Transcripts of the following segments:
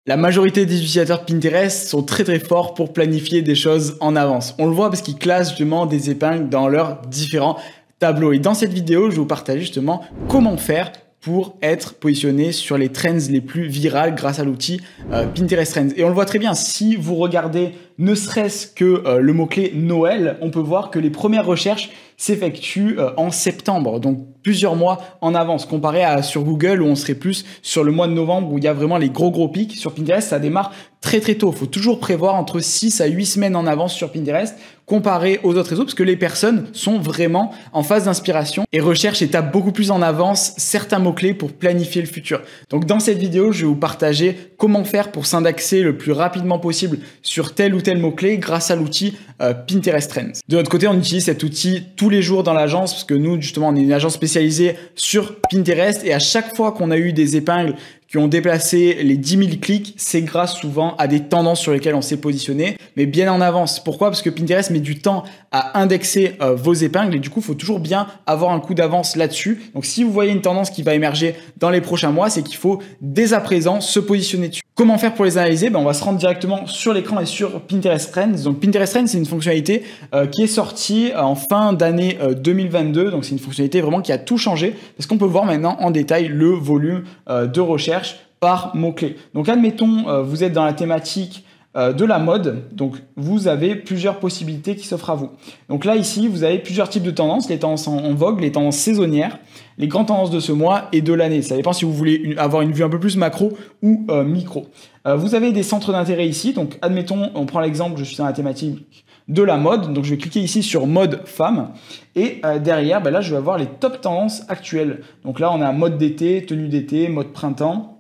La majorité des utilisateurs de Pinterest sont très forts pour planifier des choses en avance. On le voit parce qu'ils classent justement des épingles dans leurs différents tableaux. Et dans cette vidéo, je vais vous partager justement comment faire pour être positionné sur les trends les plus virales grâce à l'outil Pinterest Trends. Et on le voit très bien, si vous regardez ne serait-ce que le mot-clé Noël, on peut voir que les premières recherches s'effectuent en septembre, donc plusieurs mois en avance, comparé à sur Google où on serait plus sur le mois de novembre où il y a vraiment les gros pics. Sur Pinterest, ça démarre très tôt. Il faut toujours prévoir entre 6 à 8 semaines en avance sur Pinterest comparé aux autres réseaux parce que les personnes sont vraiment en phase d'inspiration et recherchent et tapent beaucoup plus en avance certains mots-clés pour planifier le futur. Donc dans cette vidéo, je vais vous partager comment faire pour s'indexer le plus rapidement possible sur tel ou tel mot-clé grâce à l'outil Pinterest Trends. De notre côté, on utilise cet outil tous les jours dans l'agence parce que nous, justement, on est une agence spécialisée sur Pinterest et à chaque fois qu'on a eu des épingles qui ont déplacé les 10 000 clics, c'est grâce souvent à des tendances sur lesquelles on s'est positionné, mais bien en avance. Pourquoi? Parce que Pinterest met du temps à indexer vos épingles et du coup, il faut toujours bien avoir un coup d'avance là-dessus. Donc, si vous voyez une tendance qui va émerger dans les prochains mois, c'est qu'il faut dès à présent se positionner dessus. Comment faire pour les analyser? On va se rendre directement sur l'écran et sur Pinterest Trends. Donc, Pinterest Trends, c'est une fonctionnalité qui est sortie en fin d'année 2022. Donc, c'est une fonctionnalité vraiment qui a tout changé parce qu'on peut voir maintenant en détail le volume de recherche par mots-clés. Donc, admettons, vous êtes dans la thématique de la mode, donc vous avez plusieurs possibilités qui s'offrent à vous. Donc là, ici, vous avez plusieurs types de tendances, les tendances en vogue, les tendances saisonnières, les grandes tendances de ce mois et de l'année. Ça dépend si vous voulez avoir une vue un peu plus macro ou micro. Vous avez des centres d'intérêt ici, donc admettons, on prend l'exemple, je suis dans la thématique de la mode, donc je vais cliquer ici sur mode femme et derrière, là, je vais avoir les top tendances actuelles. Donc là, on a mode d'été, tenue d'été, mode printemps.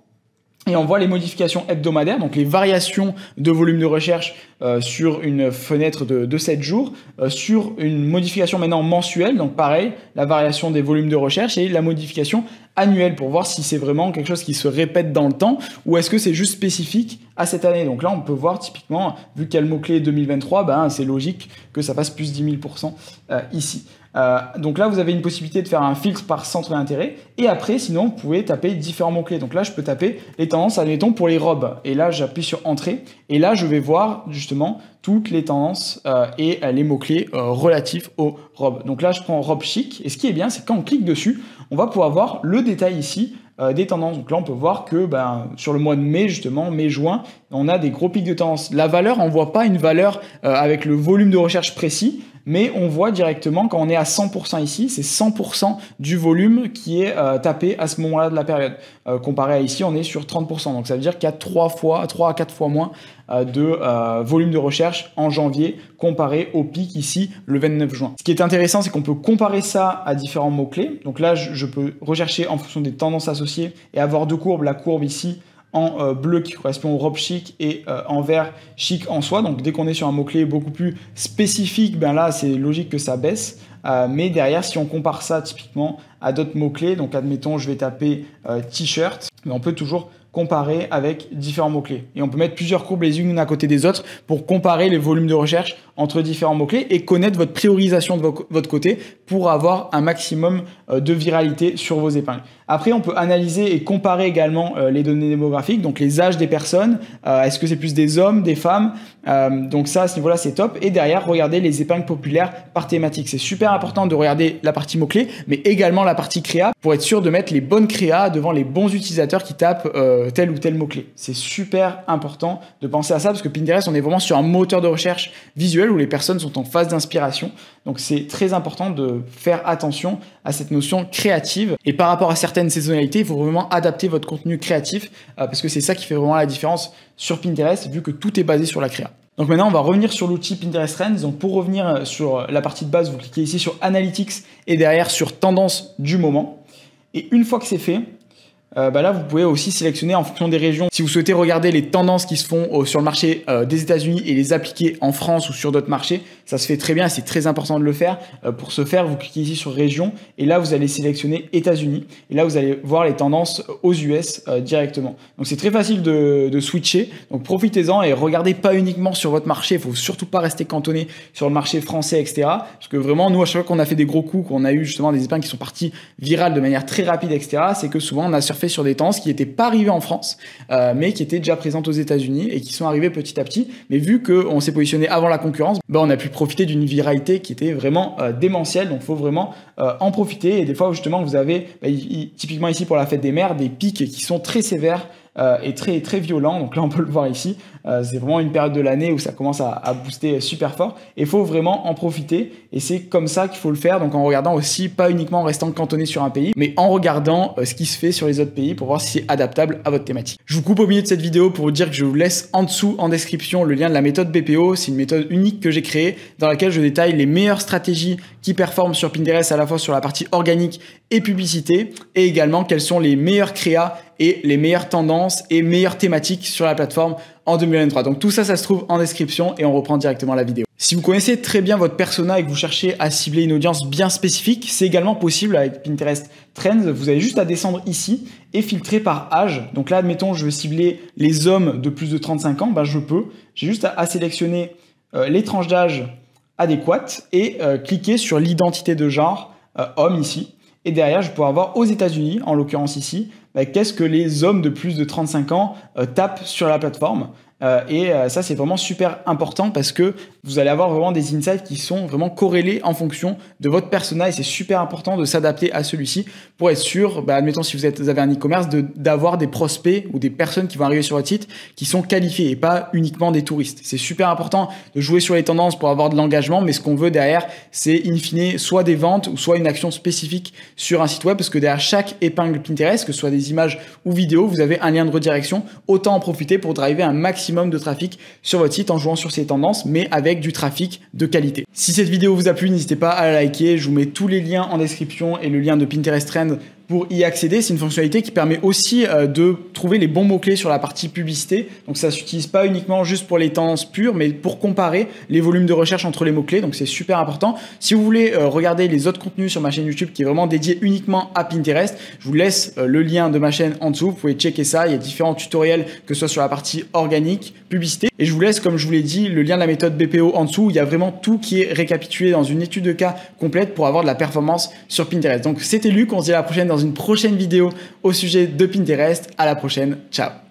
Et on voit les modifications hebdomadaires, donc les variations de volume de recherche sur une fenêtre de 7 jours, sur une modification maintenant mensuelle, donc pareil, la variation des volumes de recherche et la modification annuelle pour voir si c'est vraiment quelque chose qui se répète dans le temps ou est-ce que c'est juste spécifique à cette année. Donc là, on peut voir typiquement, vu qu'il y a le mot-clé 2023, c'est logique que ça fasse plus 10 000% ici. Donc là, vous avez une possibilité de faire un filtre par centre d'intérêt et après, sinon, vous pouvez taper différents mots-clés. Donc là, je peux taper les tendances, admettons, pour les robes. Et là, j'appuie sur Entrée et là, je vais voir justement toutes les tendances et les mots-clés relatifs aux robes. Donc là, je prends robe chic et ce qui est bien, c'est quand on clique dessus, on va pouvoir voir le détail ici des tendances. Donc là, on peut voir que sur le mois de mai, justement, mai-juin, on a des gros pics de tendance. La valeur, on ne voit pas une valeur avec le volume de recherche précis, mais on voit directement quand on est à 100% ici, c'est 100% du volume qui est tapé à ce moment-là de la période. Comparé à ici, on est sur 30%. Donc ça veut dire qu'il y a 3 à 4 fois moins de volume de recherche en janvier comparé au pic ici le 29 juin. Ce qui est intéressant, c'est qu'on peut comparer ça à différents mots-clés. Donc là, je peux rechercher en fonction des tendances associées et avoir deux courbes. La courbe ici en bleu qui correspond aux robes chic et en vert chic en soi. Donc dès qu'on est sur un mot-clé beaucoup plus spécifique, là c'est logique que ça baisse. Mais derrière, si on compare ça typiquement à d'autres mots-clés, donc admettons je vais taper t-shirt, mais on peut toujours comparer avec différents mots-clés. Et on peut mettre plusieurs courbes les unes à côté des autres pour comparer les volumes de recherche entre différents mots-clés et connaître votre priorisation de votre côté pour avoir un maximum de viralité sur vos épingles. Après, on peut analyser et comparer également les données démographiques, donc les âges des personnes. Est-ce que c'est plus des hommes, des femmes? Donc ça, à ce niveau-là, c'est top. Et derrière, regardez les épingles populaires par thématique. C'est super important de regarder la partie mots-clés, mais également la partie créa pour être sûr de mettre les bonnes créas devant les bons utilisateurs qui tapent tel ou tel mot-clé. C'est super important de penser à ça parce que Pinterest, on est vraiment sur un moteur de recherche visuel où les personnes sont en phase d'inspiration. Donc c'est très important de faire attention à cette notion créative. Et par rapport à certaines saisonnalités, il faut vraiment adapter votre contenu créatif parce que c'est ça qui fait vraiment la différence sur Pinterest vu que tout est basé sur la créa. Donc maintenant, on va revenir sur l'outil Pinterest Trends. Donc pour revenir sur la partie de base, vous cliquez ici sur Analytics et derrière sur Tendance du moment. Et une fois que c'est fait, là, vous pouvez aussi sélectionner en fonction des régions. Si vous souhaitez regarder les tendances qui se font sur le marché des États-Unis et les appliquer en France ou sur d'autres marchés, ça se fait très bien. C'est très important de le faire. Pour ce faire, vous cliquez ici sur Région et là, vous allez sélectionner États-Unis. Et là, vous allez voir les tendances aux US directement. Donc, c'est très facile de switcher. Donc, profitez-en et regardez pas uniquement sur votre marché. Il faut surtout pas rester cantonné sur le marché français, etc. Parce que vraiment, nous, à chaque fois qu'on a fait des gros coups, qu'on a eu justement des épingles qui sont partis virales de manière très rapide, etc., c'est que souvent, on a surfé surfer sur des tendances qui n'étaient pas arrivées en France, mais qui étaient déjà présentes aux États-Unis et qui sont arrivées petit à petit. Mais vu qu'on s'est positionné avant la concurrence, on a pu profiter d'une viralité qui était vraiment démentielle. Donc, il faut vraiment en profiter. Et des fois, justement, vous avez, typiquement ici pour la fête des mères, des pics qui sont très sévères et très violents. Donc là, on peut le voir ici. C'est vraiment une période de l'année où ça commence à booster super fort. Et il faut vraiment en profiter. Et c'est comme ça qu'il faut le faire. Donc en regardant aussi, pas uniquement en restant cantonné sur un pays, mais en regardant ce qui se fait sur les autres pays pour voir si c'est adaptable à votre thématique. Je vous coupe au milieu de cette vidéo pour vous dire que je vous laisse en dessous en description le lien de la méthode BPO. C'est une méthode unique que j'ai créée dans laquelle je détaille les meilleures stratégies qui performent sur Pinterest, à la fois sur la partie organique et publicité, et également quelles sont les meilleures créas et les meilleures tendances et meilleures thématiques sur la plateforme en 2023. Donc tout ça, ça se trouve en description et on reprend directement la vidéo. Si vous connaissez très bien votre persona et que vous cherchez à cibler une audience bien spécifique, c'est également possible avec Pinterest Trends. Vous avez juste à descendre ici et filtrer par âge. Donc là, admettons, je veux cibler les hommes de plus de 35 ans, je peux. J'ai juste à sélectionner les tranches d'âge adéquates et cliquer sur l'identité de genre homme ici. Et derrière, je pourrais avoir aux États-Unis, en l'occurrence ici, qu'est-ce que les hommes de plus de 35 ans tapent sur la plateforme. Ça, c'est vraiment super important parce que vous allez avoir vraiment des insights qui sont vraiment corrélés en fonction de votre persona et c'est super important de s'adapter à celui-ci pour être sûr, admettons si vous avez un e-commerce, d'avoir des prospects ou des personnes qui vont arriver sur votre site qui sont qualifiés et pas uniquement des touristes. C'est super important de jouer sur les tendances pour avoir de l'engagement, mais ce qu'on veut derrière, c'est in fine soit des ventes ou soit une action spécifique sur un site web parce que derrière chaque épingle Pinterest, que ce soit des images ou vidéos, vous avez un lien de redirection. Autant en profiter pour driver un maximum de trafic sur votre site en jouant sur ces tendances, mais avec du trafic de qualité. Si cette vidéo vous a plu, n'hésitez pas à la liker. Je vous mets tous les liens en description et le lien de Pinterest Trend pour y accéder. C'est une fonctionnalité qui permet aussi de trouver les bons mots-clés sur la partie publicité. Donc ça ne s'utilise pas uniquement juste pour les tendances pures, mais pour comparer les volumes de recherche entre les mots-clés. Donc c'est super important. Si vous voulez regarder les autres contenus sur ma chaîne YouTube qui est vraiment dédiée uniquement à Pinterest, je vous laisse le lien de ma chaîne en dessous. Vous pouvez checker ça. Il y a différents tutoriels, que ce soit sur la partie organique, publicité. Et je vous laisse, comme je vous l'ai dit, le lien de la méthode BPO en dessous. Il y a vraiment tout qui est récapitulé dans une étude de cas complète pour avoir de la performance sur Pinterest. Donc c'était Luc. On se dit à la prochaine dans une prochaine vidéo au sujet de Pinterest. À la prochaine. Ciao.